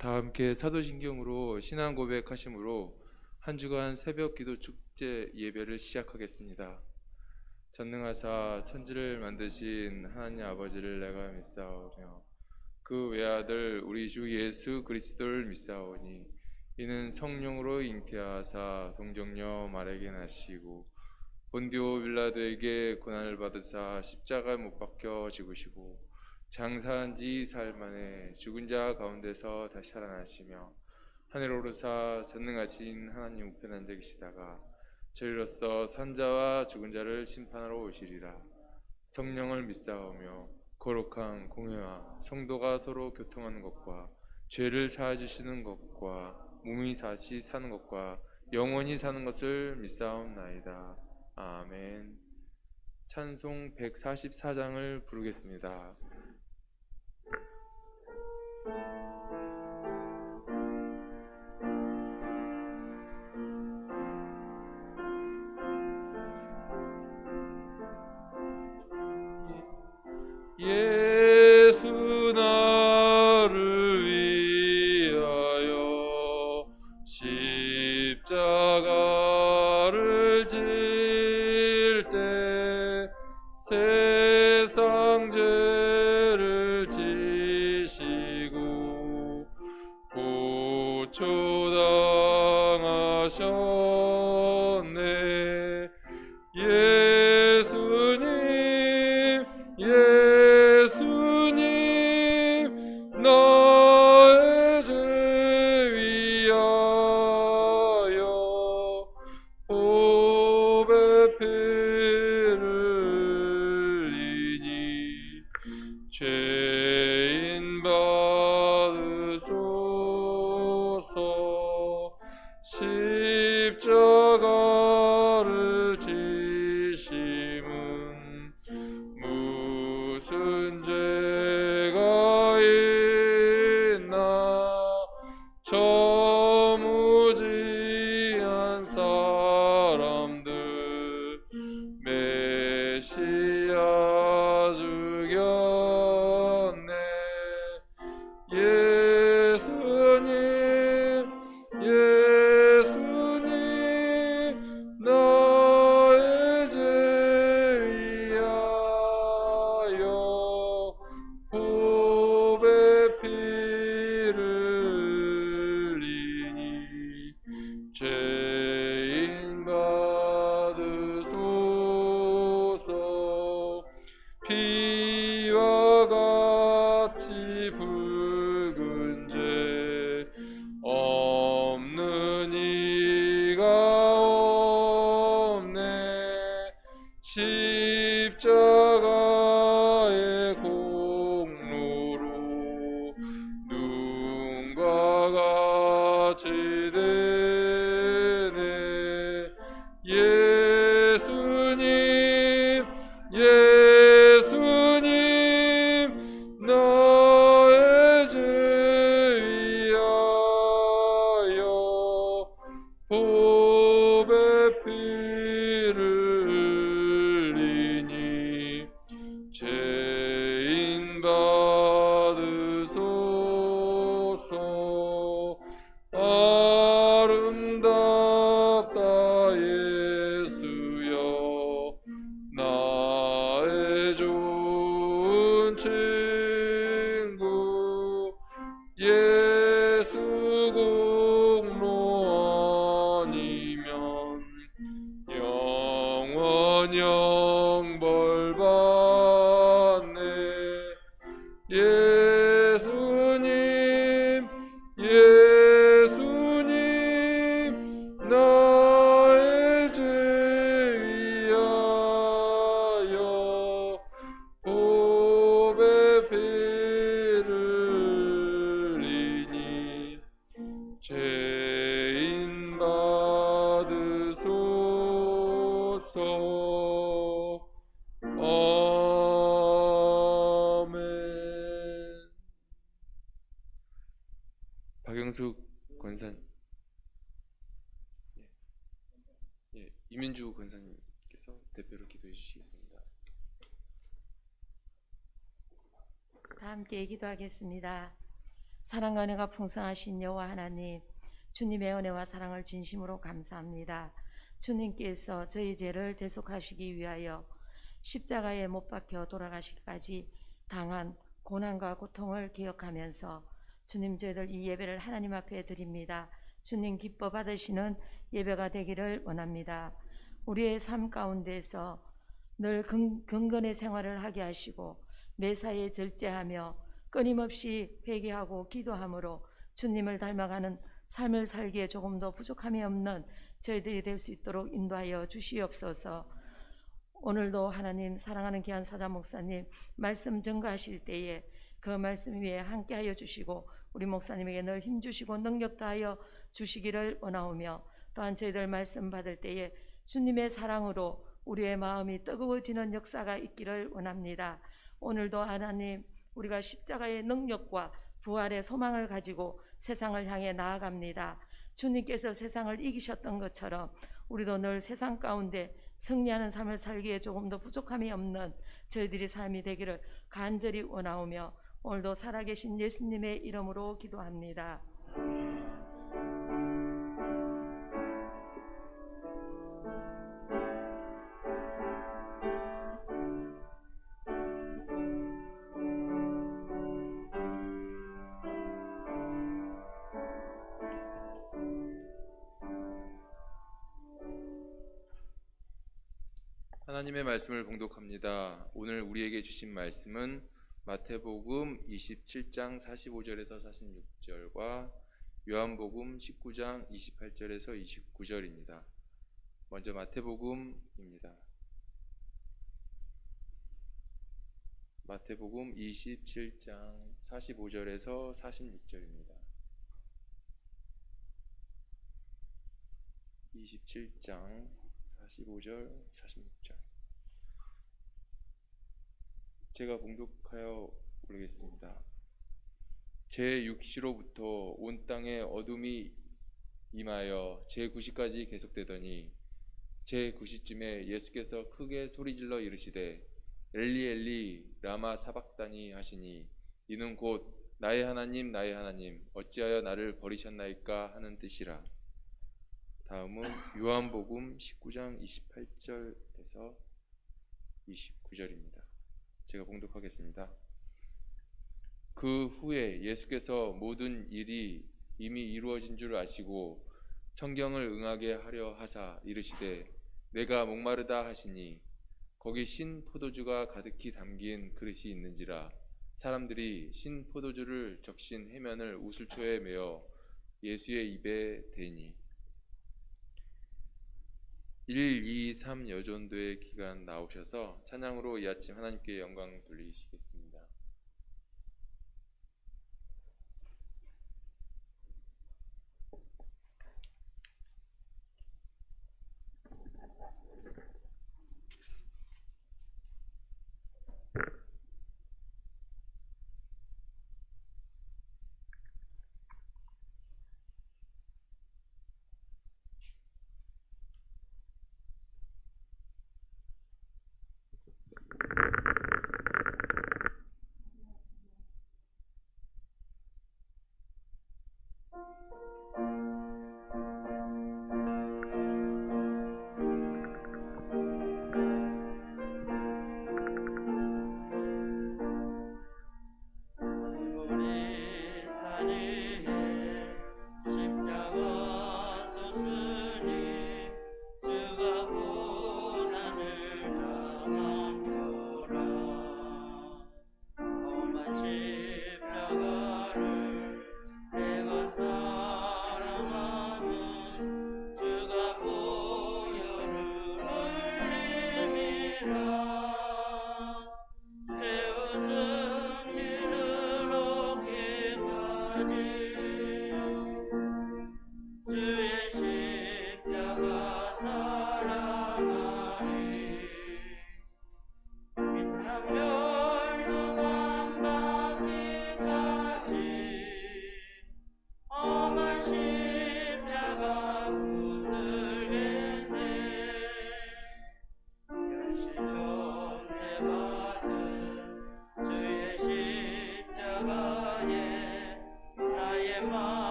다 함께 사도신경으로 신앙 고백하심으로 한 주간 새벽 기도 축제 예배를 시작하겠습니다. 전능하사 천지를 만드신 하나님 아버지를 내가 믿사오며 그 외아들 우리 주 예수 그리스도를 믿사오니 이는 성령으로 잉태하사 동정녀 마리아에게 나시고 본디오 빌라도에게 고난을 받으사 십자가에 못 박혀 죽으시고 장사한 지 사흘 만에 죽은 자 가운데서 다시 살아나시며 하늘 오르사 전능하신 하나님 우편에 앉아 계시다가 저희로서 산자와 죽은 자를 심판하러 오시리라. 성령을 믿사오며 거룩한 공회와 성도가 서로 교통하는 것과 죄를 사해 주시는 것과 몸이 다시 사는 것과 영원히 사는 것을 믿사옵나이다. 아멘. 찬송 144장을 부르겠습니다. 예수 나를 위하여 십자가를 질 때 세상 죄를 지시고 고초당하셨네. 예수님 나의 죄 위하여 보배 피를 흘리니 죄인 받으소서. 십자가를 지심은 무슨 죄가 있나. 저 무지한 사람들 메시아 죽였네. 예수님 나의 죄 위하여 보배 피를 흘리니 죄인 받으소서. 피와 같이 붉은 죄 없는 이가 없네. 십자가의 공로로 눈과 같이 되네. 예수님 나의 죄 위하여 보배 피를 흘리니 죄인 받으소서. 아름답다 예수여 나의 좋은 친구. 예수 공로 아니면 영원 영벌 받네. 예수님 나의 죄 위하여 보배 피를 흘리니 죄인 받으소서. 아멘. 박영숙 권사님, 이민주 권사님께서 대표로 기도해 주시겠습니다. 다 함께 기도하겠습니다. 사랑과 은혜가 풍성하신 여호와 하나님, 주님의 은혜와 사랑을 진심으로 감사합니다. 주님께서 저희 죄를 대속하시기 위하여 십자가에 못 박혀 돌아가시기까지 당한 고난과 고통을 기억하면서 주님, 저희들 이 예배를 하나님 앞에 드립니다. 주님 기뻐 받으시는 예배가 되기를 원합니다. 우리의 삶 가운데서 늘 경건의 생활을 하게 하시고 매사에 절제하며 끊임없이 회개하고 기도함으로 주님을 닮아가는 삶을 살기에 조금도 부족함이 없는 저희들이 될 수 있도록 인도하여 주시옵소서. 오늘도 하나님, 사랑하는 귀한 사자 목사님 말씀 전가하실 때에 그 말씀 위에 함께하여 주시고 우리 목사님에게 늘 힘주시고 능력 다하여 주시기를 원하오며, 또한 저희들 말씀 받을 때에 주님의 사랑으로 우리의 마음이 뜨거워지는 역사가 있기를 원합니다. 오늘도 하나님, 우리가 십자가의 능력과 부활의 소망을 가지고 세상을 향해 나아갑니다. 주님께서 세상을 이기셨던 것처럼 우리도 늘 세상 가운데 승리하는 삶을 살기에 조금도 부족함이 없는 저희들의 삶이 되기를 간절히 원하오며, 오늘도 살아계신 예수님의 이름으로 기도합니다. 하나님의 말씀을 봉독합니다. 오늘 우리에게 주신 말씀은 마태복음 27장 45절에서 46절과 요한복음 19장 28절에서 29절입니다. 먼저 마태복음입니다. 마태복음 27장 45절에서 46절입니다. 27장 45절, 46절. 제가 봉독하여 올리겠습니다. 제6시로부터 온 땅에 어둠이 임하여 제9시까지 계속되더니 제9시쯤에 예수께서 크게 소리질러 이르시되 엘리 엘리 라마 사박다니 하시니 이는 곧 나의 하나님 나의 하나님 어찌하여 나를 버리셨나이까 하는 뜻이라. 다음은 요한복음 19장 28절에서 29절입니다. 제가 봉독하겠습니다. 그 후에 예수께서 모든 일이 이미 이루어진 줄 아시고 성경을 응하게 하려 하사 이르시되 내가 목마르다 하시니 거기 신 포도주가 가득히 담긴 그릇이 있는지라. 사람들이 신 포도주를 적신 해면을 우슬초에 메어 예수의 입에 대니 1, 2, 3 여전도의 기간 나오셔서 찬양으로 이 아침 하나님께 영광 돌리시겠습니다.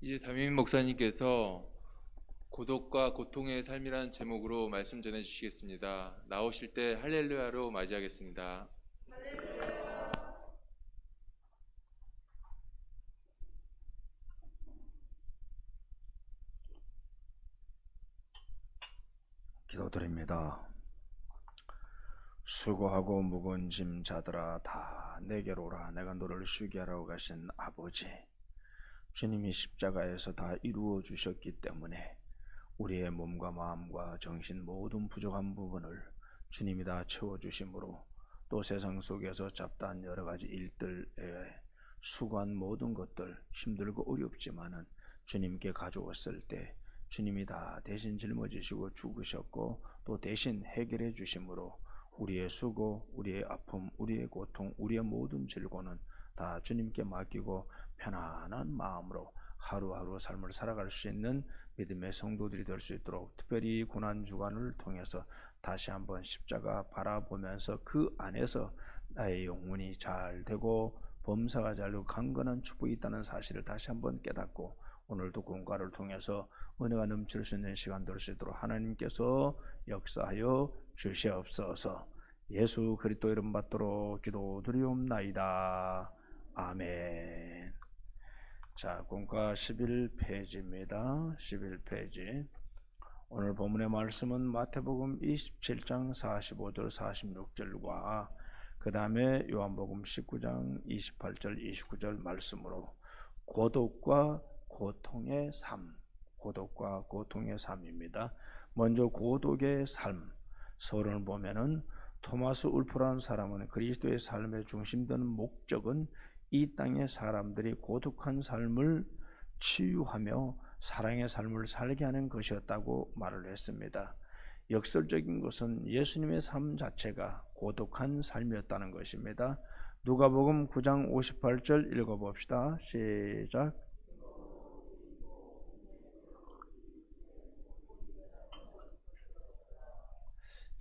이제 담임 목사님께서 고독과 고통의 삶이라는 제목으로 말씀 전해 주시겠습니다. 나오실 때 할렐루야로 맞이하겠습니다. 기도드립니다. 수고하고 무거운 짐 자들아 다 내게로 오라. 내가 너를 쉬게 하라고 가신 아버지, 주님이 십자가에서 다 이루어 주셨기 때문에 우리의 몸과 마음과 정신 모든 부족한 부분을 주님이 다 채워주심으로, 또 세상 속에서 잡다한 여러 가지 일들에 수고한 모든 것들, 힘들고 어렵지만은 주님께 가져왔을 때 주님이 다 대신 짊어지시고 죽으셨고 또 대신 해결해 주심으로 우리의 수고, 우리의 아픔, 우리의 고통, 우리의 모든 질고는 다 주님께 맡기고 편안한 마음으로 하루하루 삶을 살아갈 수 있는 믿음의 성도들이 될 수 있도록, 특별히 고난주간을 통해서 다시 한번 십자가 바라보면서 그 안에서 나의 영혼이 잘 되고 범사가 잘 되고 강건한 축복이 있다는 사실을 다시 한번 깨닫고, 오늘도 공과를 통해서 은혜가 넘칠 수 있는 시간 될 수 있도록 하나님께서 역사하여 주시옵소서. 예수 그리스도 이름 받도록 기도드리옵나이다. 아멘. 자, 공과 11페이지입니다. 11페이지. 오늘 본문의 말씀은 마태복음 27장 45절 46절과 그 다음에 요한복음 19장 28절 29절 말씀으로 고독과 고통의 삶, 고독과 고통의 삶입니다. 먼저 고독의 삶, 서론을 보면은 토마스 울프라는 사람은 그리스도의 삶의 중심되는 목적은 이 땅의 사람들이 고독한 삶을 치유하며 사랑의 삶을 살게 하는 것이었다고 말을 했습니다. 역설적인 것은 예수님의 삶 자체가 고독한 삶이었다는 것입니다. 누가복음 9장 58절 읽어봅시다. 시작.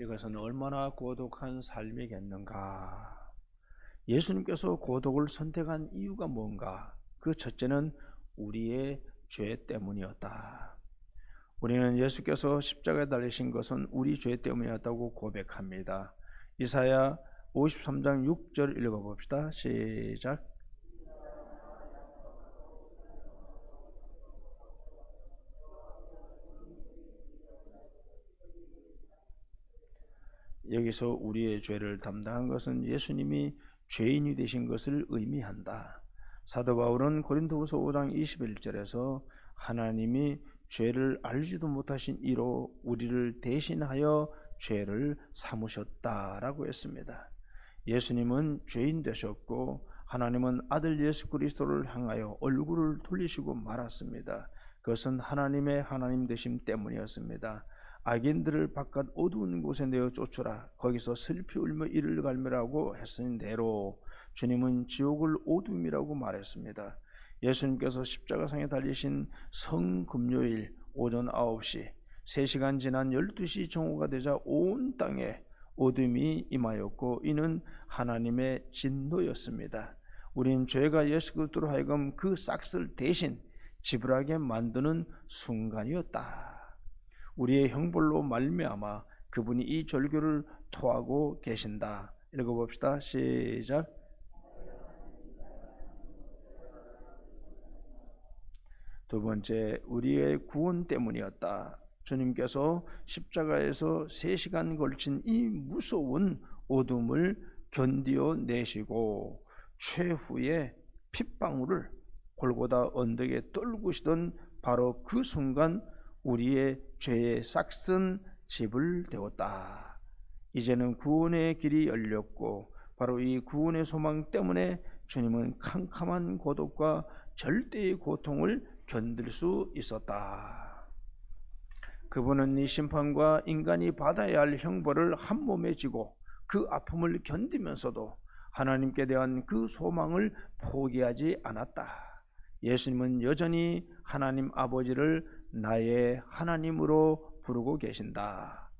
이것은 얼마나 고독한 삶이겠는가. 예수님께서 고독을 선택한 이유가 뭔가? 그 첫째는 우리의 죄 때문이었다. 우리는 예수께서 십자가에 달리신 것은 우리 죄 때문이었다고 고백합니다. 이사야 53장 6절 읽어봅시다. 시작. 여기서 우리의 죄를 담당한 것은 예수님이 죄인이 되신 것을 의미한다. 사도 바울은 고린도후서 5장 21절에서 하나님이 죄를 알지도 못하신 이로 우리를 대신하여 죄를 삼으셨다라고 했습니다. 예수님은 죄인 되셨고 하나님은 아들 예수 그리스도를 향하여 얼굴을 돌리시고 말았습니다. 그것은 하나님의 하나님 되심 때문이었습니다. 악인들을 바깥 어두운 곳에 내어 쫓으라. 거기서 슬피 울며 이를 갈매라고 했으니 대로 주님은 지옥을 어둠이라고 말했습니다. 예수님께서 십자가상에 달리신 성금요일 오전 9시 3시간 지난 12시 정오가 되자 온 땅에 어둠이 임하였고 이는 하나님의 진노였습니다. 우린 죄가 예수 그리스도로 하여금 그 싹을 대신 지불하게 만드는 순간이었다. 우리의 형벌로 말미암아 그분이 이 절규를 토하고 계신다. 읽어봅시다. 시작. 두 번째, 우리의 구원 때문이었다. 주님께서 십자가에서 3시간 걸친 이 무서운 어둠을 견디어 내시고 최후의 핏방울을 골고다 언덕에 떨구시던 바로 그 순간 우리의 죄의 싹은 집을 되었다. 이제는 구원의 길이 열렸고 바로 이 구원의 소망 때문에 주님은 캄캄한 고독과 절대의 고통을 견딜 수 있었다. 그분은 이 심판과 인간이 받아야 할 형벌을 한 몸에 지고 그 아픔을 견디면서도 하나님께 대한 그 소망을 포기하지 않았다. 예수님은 여전히 하나님 아버지를 나의 하나님으로 부르고 계신다.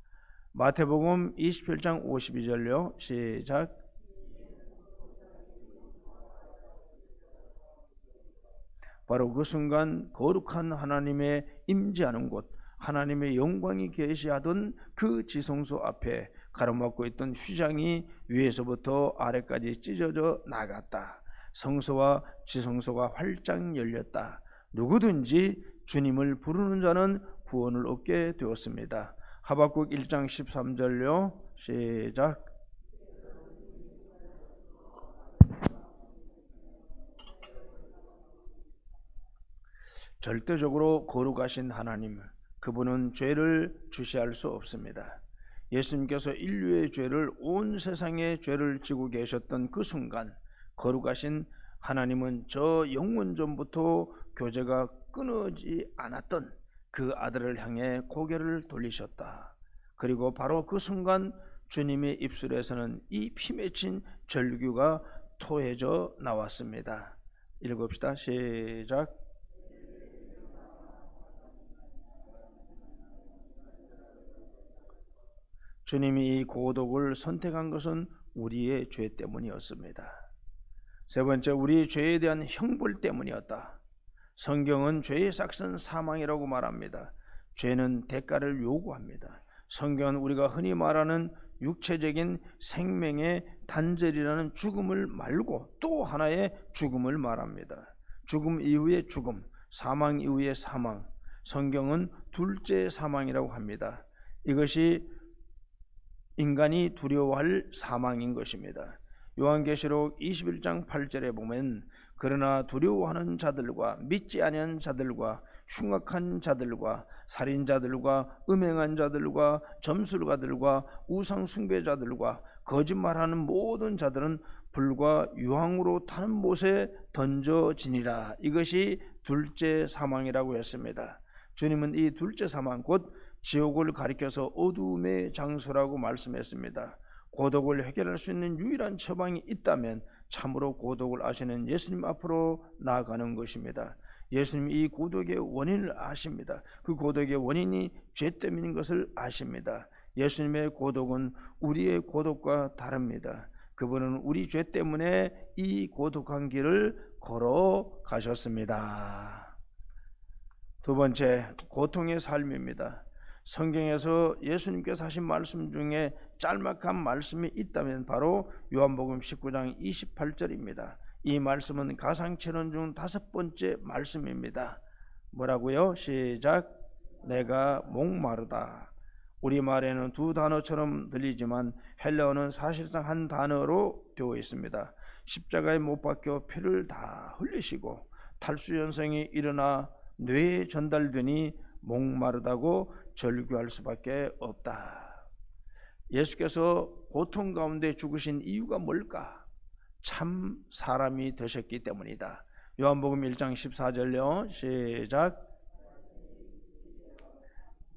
마태복음 27장 52절요. 시작. 바로 그 순간 거룩한 하나님의 임재하는 곳, 하나님의 영광이 계시하던 그 지성소 앞에 가로막고 있던 휘장이 위에서부터 아래까지 찢어져 나갔다. 성소와 지성소가 활짝 열렸다. 누구든지 주님을 부르는 자는 구원을 얻게 되었습니다. 하박국 1장 13절요. 시작. 절대적으로 거룩하신 하나님, 그분은 죄를 주시할 수 없습니다. 예수님께서 인류의 죄를, 온 세상의 죄를 지고 계셨던 그 순간 거룩하신 하나님은 저 영원전부터 교제가 끊어지지 않았던 그 아들을 향해 고개를 돌리셨다. 그리고 바로 그 순간 주님의 입술에서는 이 피 맺힌 절규가 토해져 나왔습니다. 읽읍시다. 시작. 주님이 이 고독을 선택한 것은 우리의 죄 때문이었습니다. 세 번째, 우리의 죄에 대한 형벌 때문이었다. 성경은 죄의 삭은 사망이라고 말합니다. 죄는 대가를 요구합니다. 성경은 우리가 흔히 말하는 육체적인 생명의 단절이라는 죽음을 말고 또 하나의 죽음을 말합니다. 죽음 이후의 죽음, 사망 이후의 사망, 성경은 둘째 사망이라고 합니다. 이것이 인간이 두려워할 사망인 것입니다. 요한계시록 21장 8절에 보면 그러나 두려워하는 자들과 믿지 아니한 자들과 흉악한 자들과 살인자들과 음행한 자들과 점술가들과 우상 숭배자들과 거짓말하는 모든 자들은 불과 유황으로 타는 못에 던져지니라. 이것이 둘째 사망이라고 했습니다. 주님은 이 둘째 사망, 곧 지옥을 가리켜서 어두움의 장소라고 말씀했습니다. 고독을 해결할 수 있는 유일한 처방이 있다면 참으로 고독을 아시는 예수님 앞으로 나아가는 것입니다. 예수님이 이 고독의 원인을 아십니다. 그 고독의 원인이 죄 때문인 것을 아십니다. 예수님의 고독은 우리의 고독과 다릅니다. 그분은 우리 죄 때문에 이 고독한 길을 걸어가셨습니다. 두 번째, 고통의 삶입니다. 성경에서 예수님께서 하신 말씀 중에 짤막한 말씀이 있다면 바로 요한복음 19장 28절입니다. 이 말씀은 가상천원 중 5번째 말씀입니다. 뭐라고요? 시작. 내가 목마르다. 우리말에는 두 단어처럼 들리지만 헬라어는 사실상 한 단어로 되어 있습니다. 십자가에 못 박혀 피를 다 흘리시고 탈수현상이 일어나 뇌에 전달되니 목마르다고 절규할 수밖에 없다. 예수께서 고통 가운데 죽으신 이유가 뭘까? 참 사람이 되셨기 때문이다. 요한복음 1장 14절요. 시작.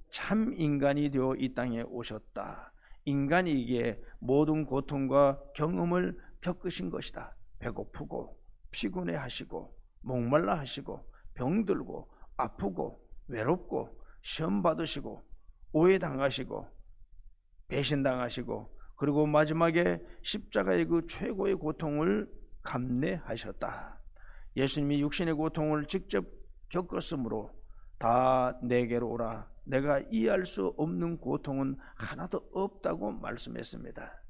참 인간이 되어 이 땅에 오셨다. 인간이기에 모든 고통과 경험을 겪으신 것이다. 배고프고 피곤해 하시고 목말라 하시고 병들고 아프고 외롭고 시험 받으시고 오해당하시고 배신당하시고 그리고 마지막에 십자가의 그 최고의 고통을 감내하셨다. 예수님이 육신의 고통을 직접 겪었으므로 다 내게로 오라. 내가 이해할 수 없는 고통은 하나도 없다고 말씀했습니다.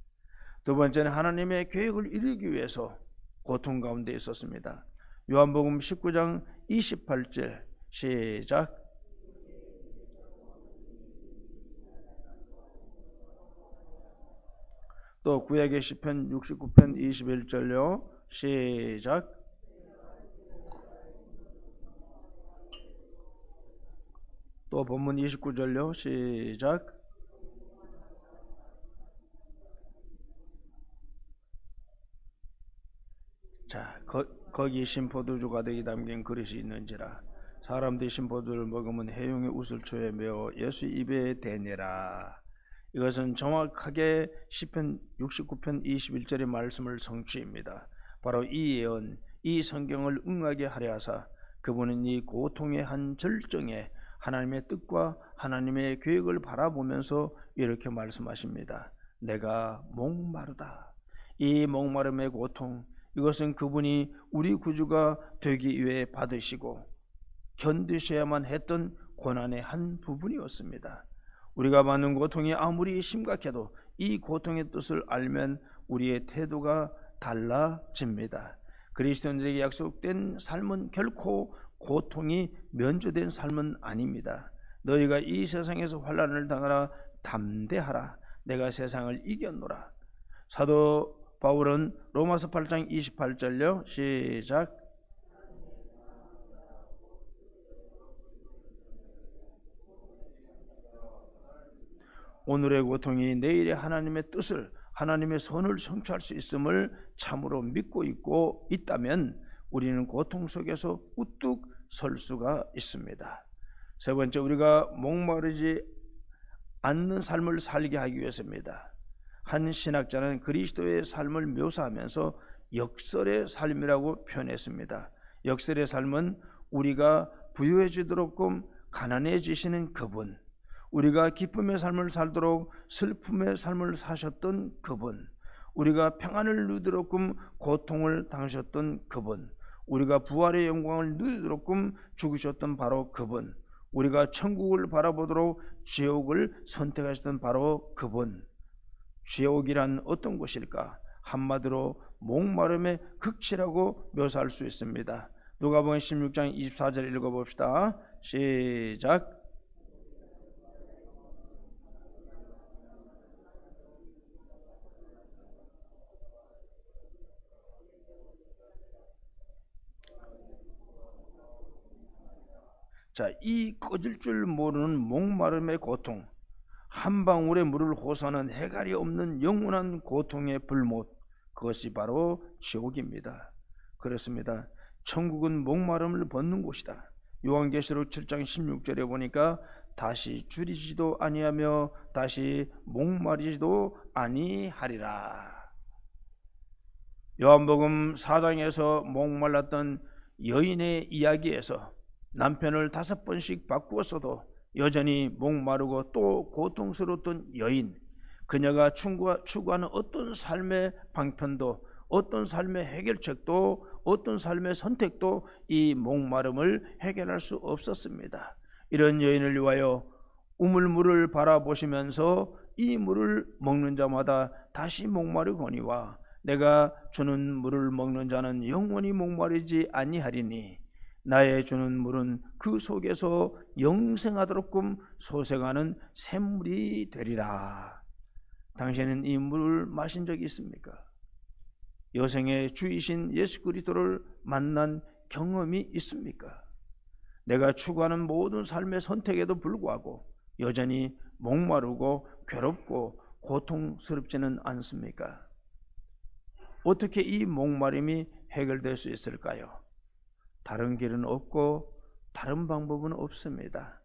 두 번째는 하나님의 계획을 이루기 위해서 고통 가운데 있었습니다. 요한복음 19장 28절 시작. 또 구약의 시편 69편 21절요. 시작. 또 본문 29절요. 시작. 자, 거기 신포도주 가득히 담긴 그릇이 있는지라 사람들이 신포도주를 먹으면 해용의 우슬초에 메어 예수 입에 대내라. 이것은 정확하게 시편 69편 21절의 말씀을 성취입니다. 바로 이 예언, 이 성경을 응하게 하려 하사 그분은 이 고통의 한 절정에 하나님의 뜻과 하나님의 계획을 바라보면서 이렇게 말씀하십니다. 내가 목마르다. 이 목마름의 고통, 이것은 그분이 우리 구주가 되기 위해 받으시고 견디셔야만 했던 고난의 한 부분이었습니다. 우리가 받는 고통이 아무리 심각해도 이 고통의 뜻을 알면 우리의 태도가 달라집니다. 그리스도인들에게 약속된 삶은 결코 고통이 면제된 삶은 아닙니다. 너희가 이 세상에서 환난을 당하라 담대하라 내가 세상을 이겼노라. 사도 바울은 로마서 8장 28절요 시작. 오늘의 고통이 내일의 하나님의 뜻을 하나님의 선을 성취할 수 있음을 참으로 믿고 있고 있다면 우리는 고통 속에서 우뚝 설 수가 있습니다. 세 번째, 우리가 목마르지 않는 삶을 살게 하기 위해서입니다. 한 신학자는 그리스도의 삶을 묘사하면서 역설의 삶이라고 표현했습니다. 역설의 삶은 우리가 부유해지도록끔 가난해지시는 그분, 우리가 기쁨의 삶을 살도록 슬픔의 삶을 사셨던 그분, 우리가 평안을 누리도록끔 고통을 당하셨던 그분, 우리가 부활의 영광을 누리도록끔 죽으셨던 바로 그분, 우리가 천국을 바라보도록 지옥을 선택하셨던 바로 그분. 지옥이란 어떤 곳일까? 한마디로 목마름의 극치라고 묘사할 수 있습니다. 누가복음 16장 24절 읽어봅시다. 시작. 자, 이 꺼질 줄 모르는 목마름의 고통, 한 방울의 물을 호소하는 해갈이 없는 영원한 고통의 불못, 그것이 바로 지옥입니다. 그렇습니다. 천국은 목마름을 벗는 곳이다. 요한계시록 7장 16절에 보니까 다시 줄이지도 아니하며 다시 목마르지도 아니하리라. 요한복음 4장에서 목말랐던 여인의 이야기에서 남편을 5번씩 바꾸었어도 여전히 목마르고 또 고통스러웠던 여인, 그녀가 추구하는 어떤 삶의 방편도, 어떤 삶의 해결책도, 어떤 삶의 선택도 이 목마름을 해결할 수 없었습니다. 이런 여인을 위하여 우물물을 바라보시면서 이 물을 먹는 자마다 다시 목마르거니와 내가 주는 물을 먹는 자는 영원히 목마르지 아니하리니 나의 주는 물은 그 속에서 영생하도록끔 솟아가는 샘물이 되리라. 당신은 이 물을 마신 적이 있습니까? 여생의 주이신 예수 그리스도를 만난 경험이 있습니까? 내가 추구하는 모든 삶의 선택에도 불구하고 여전히 목마르고 괴롭고 고통스럽지는 않습니까? 어떻게 이 목마름이 해결될 수 있을까요? 다른 길은 없고 다른 방법은 없습니다.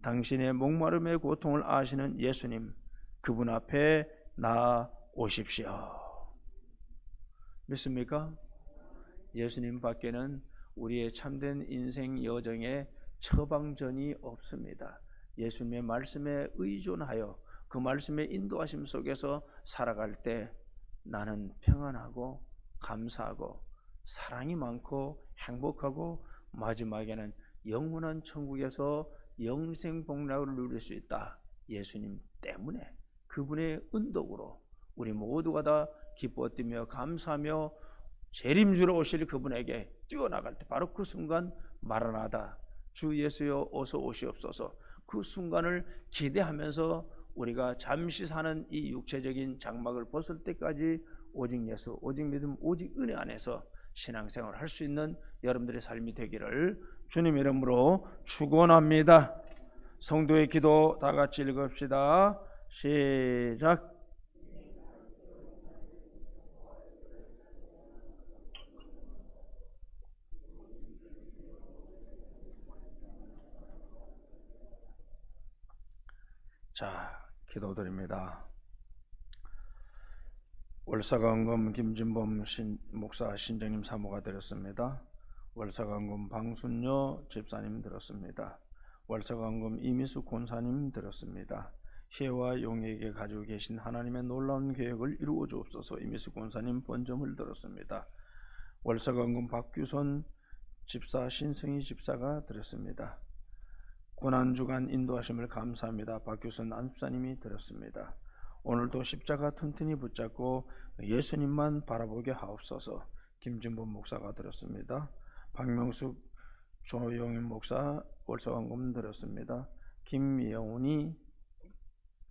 당신의 목마름의 고통을 아시는 예수님, 그분 앞에 나오십시오. 믿습니까? 예수님 밖에는 우리의 참된 인생 여정에 처방전이 없습니다. 예수님의 말씀에 의존하여 그 말씀의 인도하심 속에서 살아갈 때 나는 평안하고 감사하고 사랑이 많고 행복하고 마지막에는 영원한 천국에서 영생복락을 누릴 수 있다. 예수님 때문에, 그분의 은덕으로 우리 모두가 다 기뻐 뛰며 감사하며 재림주로 오실 그분에게 뛰어나갈 때 바로 그 순간 마라나다, 주 예수여 어서 오시옵소서, 그 순간을 기대하면서 우리가 잠시 사는 이 육체적인 장막을 벗을 때까지 오직 예수, 오직 믿음, 오직 은혜 안에서 신앙생활을 할 수 있는 여러분들의 삶이 되기를 주님 이름으로 축원합니다. 성도의 기도 다 같이 읽읍시다. 시작. 자, 기도드립니다. 월사강금 김진범 목사 신정님 사모가 드렸습니다. 월사강금 방순녀 집사님 들었습니다. 월사강금 이미수 권사님 들었습니다. 희애와 용에게 가지고 계신 하나님의 놀라운 계획을 이루어 주옵소서. 이미수 권사님 번점을 들었습니다. 월서건금 박규손 집사, 신승희 집사가 드렸습니다. 고난주간 인도하심을 감사합니다. 박규선 안집사님이 드렸습니다. 오늘도 십자가 튼튼히 붙잡고 예수님만 바라보게 하옵소서. 김진범 목사가 드렸습니다. 박명숙 조용인 목사 월서건금 드렸습니다. 김영훈이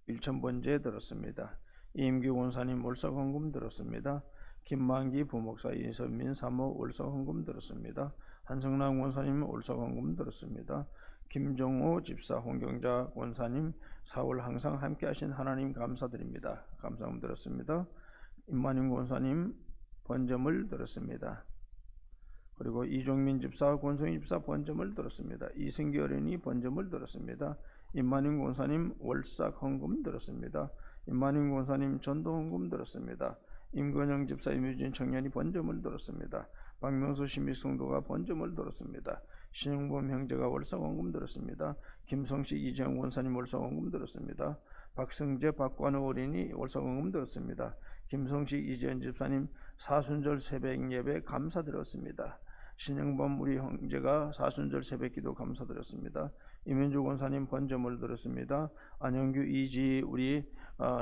1,000번째 들었습니다. 이임규 권사님 월서헌금 들었습니다. 김만기 부목사 이선민 사모 월서헌금 들었습니다. 한성남 권사님 월서헌금 들었습니다. 김정호 집사 홍경자 권사님 4월 항상 함께하신 하나님 감사드립니다. 감사함 들었습니다. 임만임 권사님 번점을 들었습니다. 그리고 이종민 집사 권성희 집사 번점을 들었습니다. 이승기 어린이 번점을 들었습니다. 임만임 권사님 월삭 헌금 들었습니다. 임만임 권사님 전도 헌금 들었습니다. 임건영 집사 임유진 청년이 번점을 들었습니다. 박명수 신미 성도가 번점을 들었습니다. 신영범 형제가 월삭 헌금 들었습니다. 김성식 이재영 권사님 월삭 헌금 들었습니다. 박승재 박관우 어린이 월삭 헌금 들었습니다. 김성식 이재현 집사님 사순절 새벽 예배 감사드렸습니다. 신영범 우리 형제가 사순절 새벽기도 감사드렸습니다. 이민주 권사님 번점을 들었습니다. 안영규 이지 우리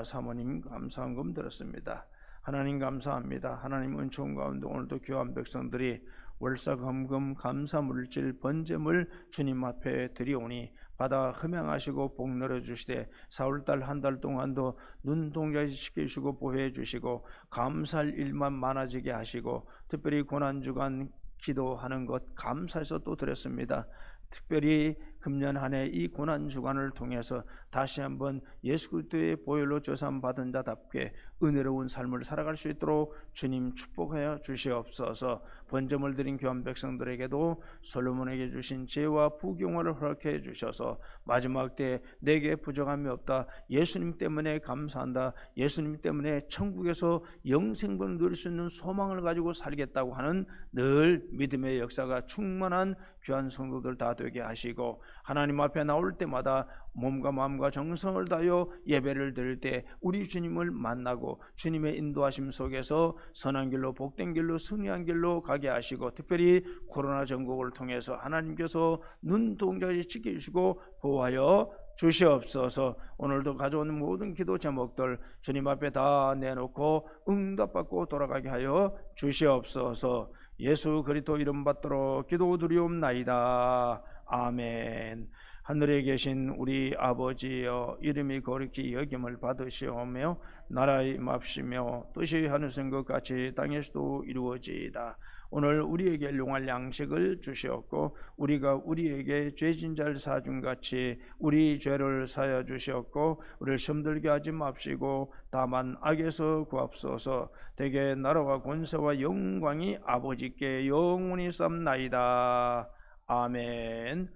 사모님 감사헌금 들었습니다. 하나님 감사합니다. 하나님 은총 가운데 오늘도 교한 백성들이 월삭헌금 감사물질 번제물 주님 앞에 드리오니 받아 흠양하시고 복 내려주시되 4월달 한 달 동안도 눈동자시켜 주시고 보호해 주시고 감사할 일만 많아지게 하시고 특별히 고난주간 기도하는 것 감사해서 또 드렸습니다. 특별히 금년 한 해 이 고난주간을 통해서 다시 한번 예수 그리스도의 보혈로 죄사함 받은 자답게 은혜로운 삶을 살아갈 수 있도록 주님 축복하여 주시옵소서. 번점을 드린 교한 백성들에게도 솔로몬에게 주신 지혜와 부경화를 허락해 주셔서 마지막 때 내게 부족함이 없다, 예수님 때문에 감사한다, 예수님 때문에 천국에서 영생을 누릴 수 있는 소망을 가지고 살겠다고 하는 늘 믿음의 역사가 충만한 귀한 성도들 다 되게 하시고 하나님 앞에 나올 때마다 몸과 마음과 정성을 다하여 예배를 드릴 때 우리 주님을 만나고 주님의 인도하심 속에서 선한 길로 복된 길로 승리한 길로 가게 하시고 특별히 코로나 전국을 통해서 하나님께서 눈동자에 지켜주시고 보호하여 주시옵소서. 오늘도 가져오는 모든 기도 제목들 주님 앞에 다 내놓고 응답받고 돌아가게 하여 주시옵소서. 예수 그리스도 이름 받도록 기도드리옵나이다. 아멘. 하늘에 계신 우리 아버지여, 이름이 거룩히 여김을 받으시오며 나라의 임합시며 뜻이 하늘에서 것 같이 땅에서도 이루어지이다. 오늘 우리에게 일용할 양식을 주시옵고 우리가 우리에게 죄진 자를 사준 같이 우리 죄를 사여 주시옵고 우리를 시험들게 하지 맙시고 다만 악에서 구합소서. 대개 나라와 권세와 영광이 아버지께 영원히 쌉나이다. 아멘.